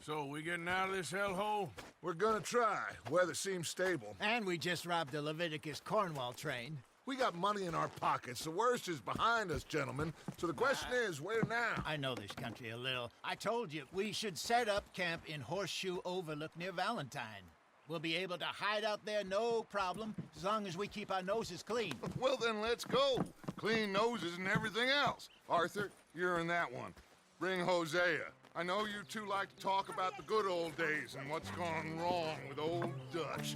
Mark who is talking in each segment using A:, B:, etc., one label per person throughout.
A: So, we getting out of this hellhole?
B: We're gonna try. Weather seems stable.
C: And we just robbed a Leviticus Cornwall train.
B: We got money in our pockets. The worst is behind us, gentlemen. So the question is, where now?
C: I know this country a little. I told you, we should set up camp in Horseshoe overlook near Valentine. We'll be able to hide out there, no problem, as long as we keep our noses clean.
B: Well, then let's go. Clean noses and everything else. Arthur, you're in that one. Bring Hosea. I know you two like to talk about the good old days and what's gone wrong with old Dutch.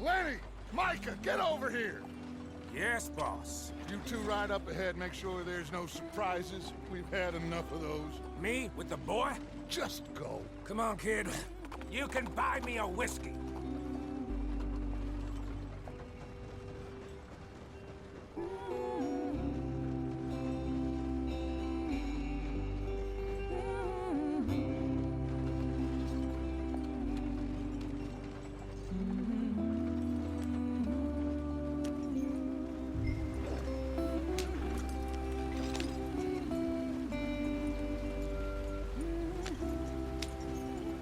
B: Lenny! Micah, get over here!
A: Yes, boss.
B: You two ride up ahead, make sure there's no surprises. We've had enough of those.
A: Me? With the boy?
B: Just go.
A: Come on, kid. You can buy me a whiskey.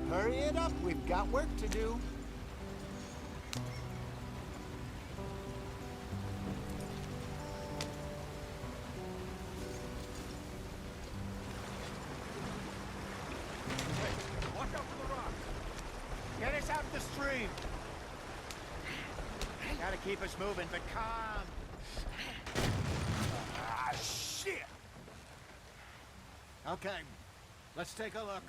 C: Hurry it up, we've got work to do.
A: Hey, watch out for the rock.
C: Get us out the stream. Gotta keep us moving, but calm.
A: Ah, shit!
C: Okay, let's take a look.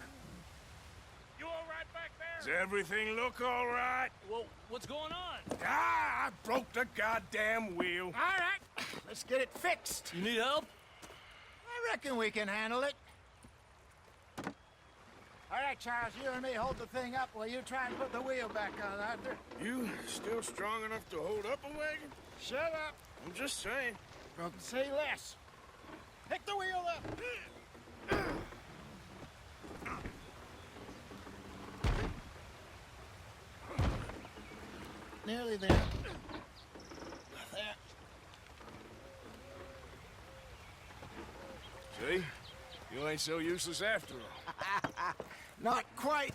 D: You all right back
A: Does
D: there?
A: everything look all right?
D: Well, what's going on?
A: Ah, I broke the goddamn wheel.
C: All right, let's get it fixed.
D: You need help?
C: I reckon we can handle it. All right, Charles, you and me hold the thing up while you try and put the wheel back on, Arthur.
A: You still strong enough to hold up a wagon?
C: Shut up.
A: I'm just saying.
C: Don't say less. Pick the wheel up. Nearly there. There.
A: See? You ain't so useless after all.
C: Not quite.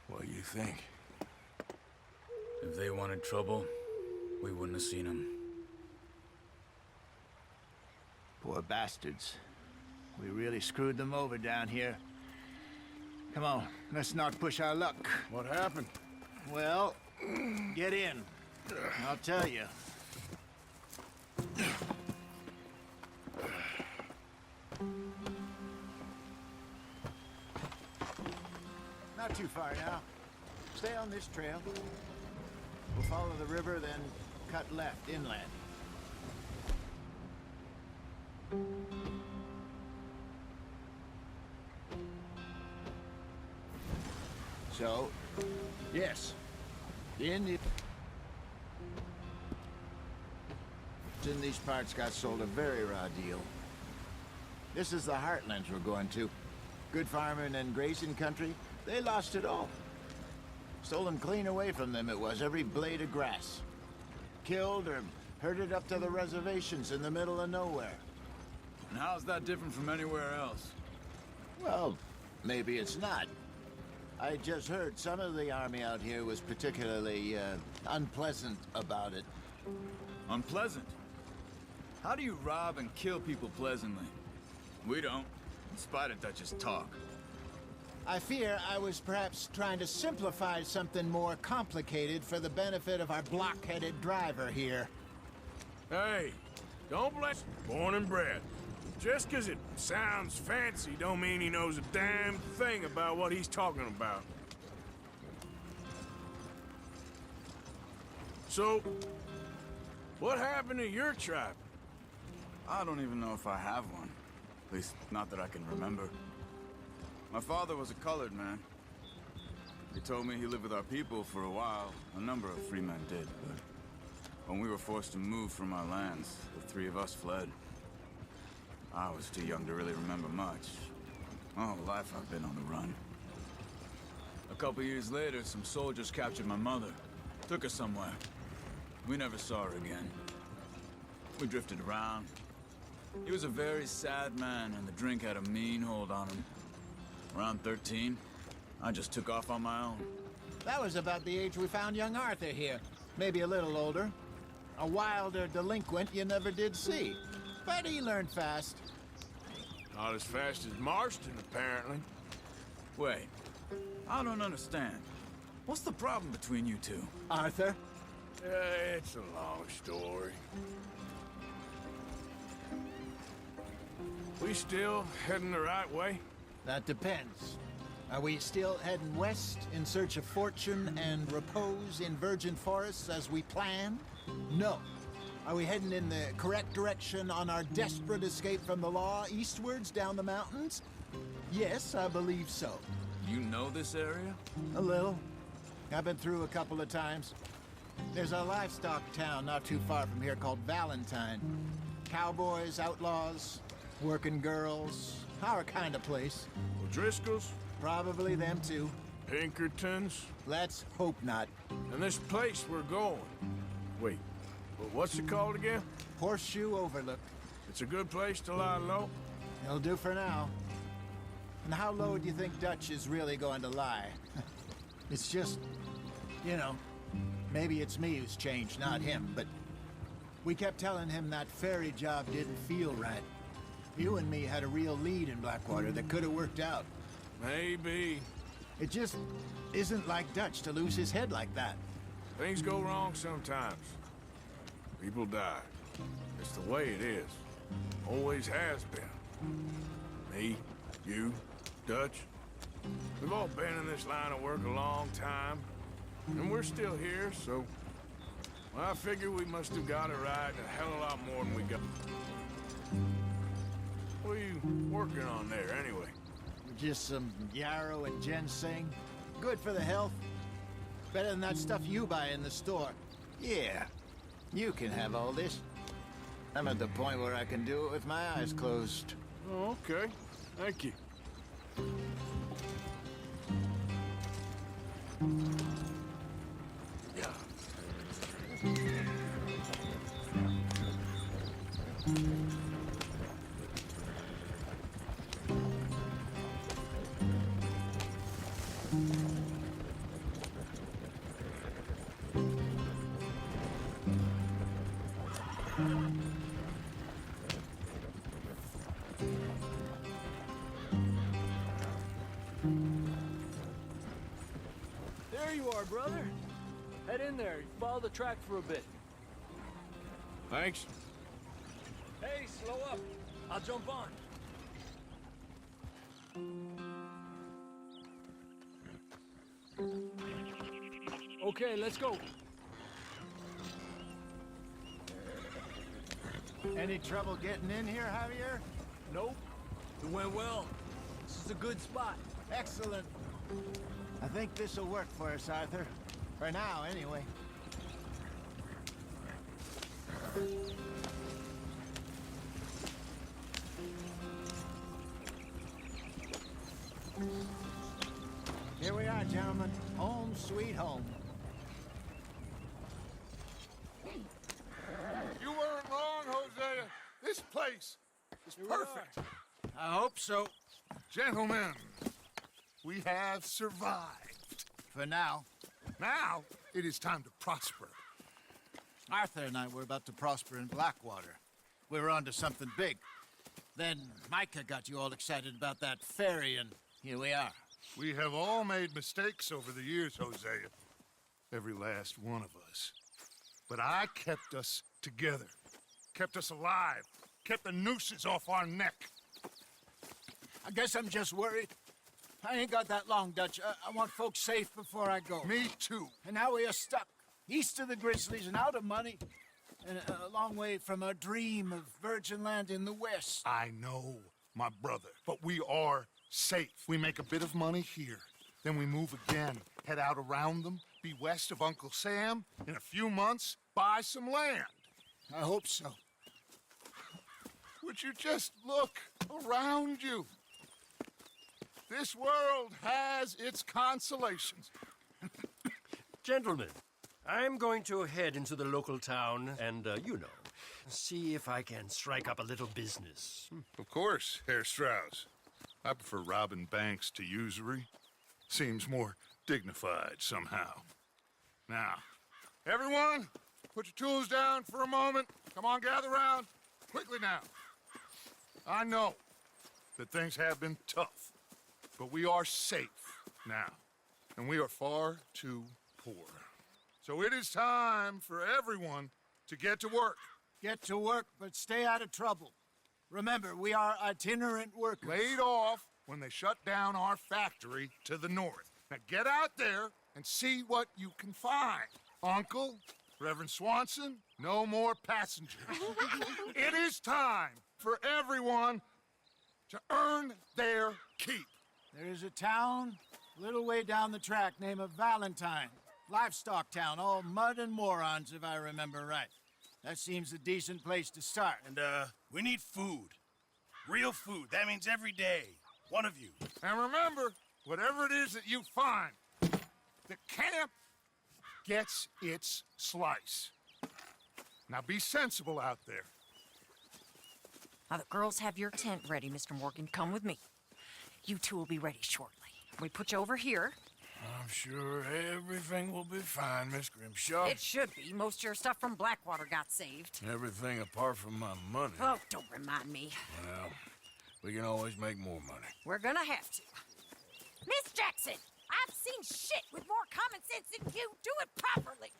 A: What do you think?
E: If they wanted trouble, we wouldn't have seen them.
C: Poor bastards. We really screwed them over down here. Come on, let's not push our luck.
A: What happened?
C: Well, get in. I'll tell you. Not too far now. Stay on this trail. We'll follow the river, then cut left inland. So, yes, the Indians in these parts got sold a very raw deal. This is the heartlands we're going to. Good farming and grazing country, they lost it all. Stolen clean away from them it was, every blade of grass. Killed or herded up to the reservations in the middle of nowhere.
E: And how's that different from anywhere else?
C: Well, maybe it's not. I just heard some of the army out here was particularly, unpleasant about it.
E: Unpleasant? How do you rob and kill people pleasantly? We don't, in spite of Dutch's talk.
C: I fear I was perhaps trying to simplify something more complicated for the benefit of our block-headed driver here.
A: Hey, don't bless born and bred. Just 'cause it sounds fancy don't mean he knows a damn thing about what he's talking about. So, what happened to your tribe?
E: I don't even know if I have one. At least, not that I can remember. My father was a colored man. He told me he lived with our people for a while. A number of free men did, but when we were forced to move from our lands, the three of us fled. I was too young to really remember much. My whole life I've been on the run. A couple years later, some soldiers captured my mother. Took her somewhere. We never saw her again. We drifted around. He was a very sad man, and the drink had a mean hold on him. Around 13, I just took off on my own.
C: That was about the age we found young Arthur here. Maybe a little older. A wilder delinquent you never did see. But he learned fast.
A: Not as fast as Marston, apparently.
E: Wait, I don't understand. What's the problem between you two?
C: Arthur?
A: It's a long story. We still heading the right way?
C: That depends. Are we still heading west in search of fortune and repose in virgin forests as we planned? No. Are we heading in the correct direction on our desperate escape from the law eastwards down the mountains? Yes, I believe so.
E: You know this area?
C: A little. I've been through a couple of times. There's a livestock town not too far from here called Valentine. Cowboys, outlaws, working girls, our kind of place.
A: O'Driscoll's?
C: Probably them too.
A: Pinkertons?
C: Let's hope not.
A: And this place we're going. Wait, what's it called again?
C: Horseshoe overlook.
A: It's a good place to lie low?
C: It'll do for now. And how low do you think Dutch is really going to lie? It's just, you know, maybe it's me who's changed, not him, but we kept telling him that ferry job didn't feel right. You and me had a real lead in Blackwater that could have worked out.
A: Maybe.
C: It just isn't like Dutch to lose his head like that.
A: Things go wrong sometimes. People die. It's the way it is. Always has been. Me, you, Dutch. We've all been in this line of work a long time. And we're still here, so... Well, I figure we must have got it right a hell of a lot more than we got. What are you working on there, anyway?
C: Just some yarrow and ginseng. Good for the health. Better than that stuff you buy in the store. Yeah, you can have all this. I'm at the point where I can do it with my eyes closed.
A: Oh, okay. Thank you.
D: There you are, brother. Head in there. Follow the track for a bit.
A: Thanks.
D: Hey, slow up. I'll jump on. Okay, let's go.
C: Any trouble getting in here, Javier?
D: Nope. It went well. This is a good spot.
C: Excellent. I think this'll work for us, Arthur. For now, anyway. Here we are, gentlemen. Home sweet home.
B: You weren't wrong, Hosea. This place is perfect.
C: I hope so.
B: Gentlemen, we have survived.
C: For now.
B: Now, it is time to prosper.
C: Arthur and I were about to prosper in Blackwater. We were onto something big. Then Micah got you all excited about that ferry, and here we are.
B: We have all made mistakes over the years, Hosea. Every last one of us. But I kept us together. Kept us alive. Kept the nooses off our neck.
C: I guess I'm just worried. I ain't got that long, Dutch. I want folks safe before I go.
B: Me too.
C: And now we are stuck, east of the Grizzlies and out of money, and a long way from our dream of virgin land in the west.
B: I know, my brother, but we are safe. We make a bit of money here, then we move again, head out around them, be west of Uncle Sam, in a few months, buy some land.
C: I hope so.
B: Would you just look around you? This world has its consolations.
F: Gentlemen, I'm going to head into the local town and, see if I can strike up a little business.
B: Of course, Herr Strauss. I prefer robbing banks to usury. Seems more dignified somehow. Now, everyone, put your tools down for a moment. Come on, gather round. Quickly now. I know that things have been tough, but we are safe now, and we are far too poor. So it is time for everyone to get to work.
C: Get to work, but stay out of trouble. Remember, we are itinerant workers.
B: Laid off when they shut down our factory to the north. Now get out there and see what you can find. Uncle, Reverend Swanson, no more passengers. It is time for everyone to earn their keep.
C: There is a town a little way down the track named Valentine. Livestock town, all mud and morons, if I remember right. That seems a decent place to start.
G: And, we need food. Real food. That means every day. One of you.
B: And remember, whatever it is that you find, the camp gets its slice. Now be sensible out there.
H: Now, the girls have your tent ready, Mr. Morgan. Come with me. You two will be ready shortly. We put you over here.
A: I'm sure everything will be fine, Miss Grimshaw.
H: It should be. Most of your stuff from Blackwater got saved.
A: Everything apart from my money.
H: Oh, don't remind me.
A: Well, we can always make more money.
H: We're gonna have to. Miss Jackson, I've seen shit with more common sense than you. Do it properly.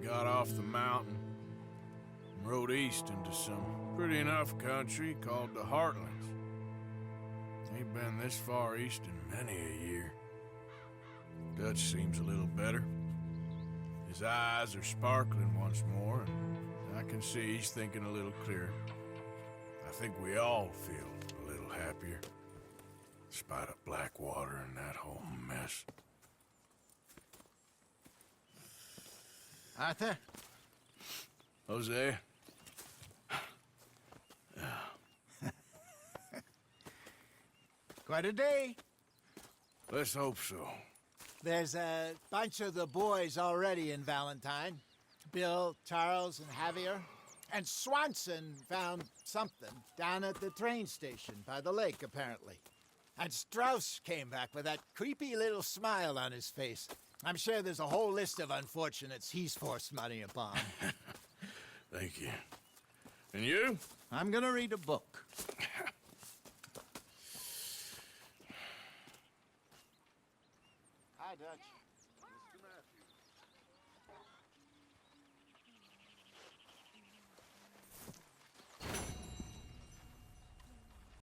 A: Got off the mountain and rode east into some pretty enough country called the Heartlands. Ain't been this far east in many a year. Dutch seems a little better. His eyes are sparkling once more, and I can see he's thinking a little clearer. I think we all feel a little happier, despite of Blackwater and that whole mess.
C: Arthur?
A: Jose?
C: Quite a day.
A: Let's hope so.
C: There's a bunch of the boys already in Valentine. Bill, Charles, and Javier. And Swanson found something down at the train station by the lake, apparently. And Strauss came back with that creepy little smile on his face. I'm sure there's a whole list of unfortunates he's forced money upon.
A: Thank you. And you?
C: I'm gonna read a book. Hi, Dutch.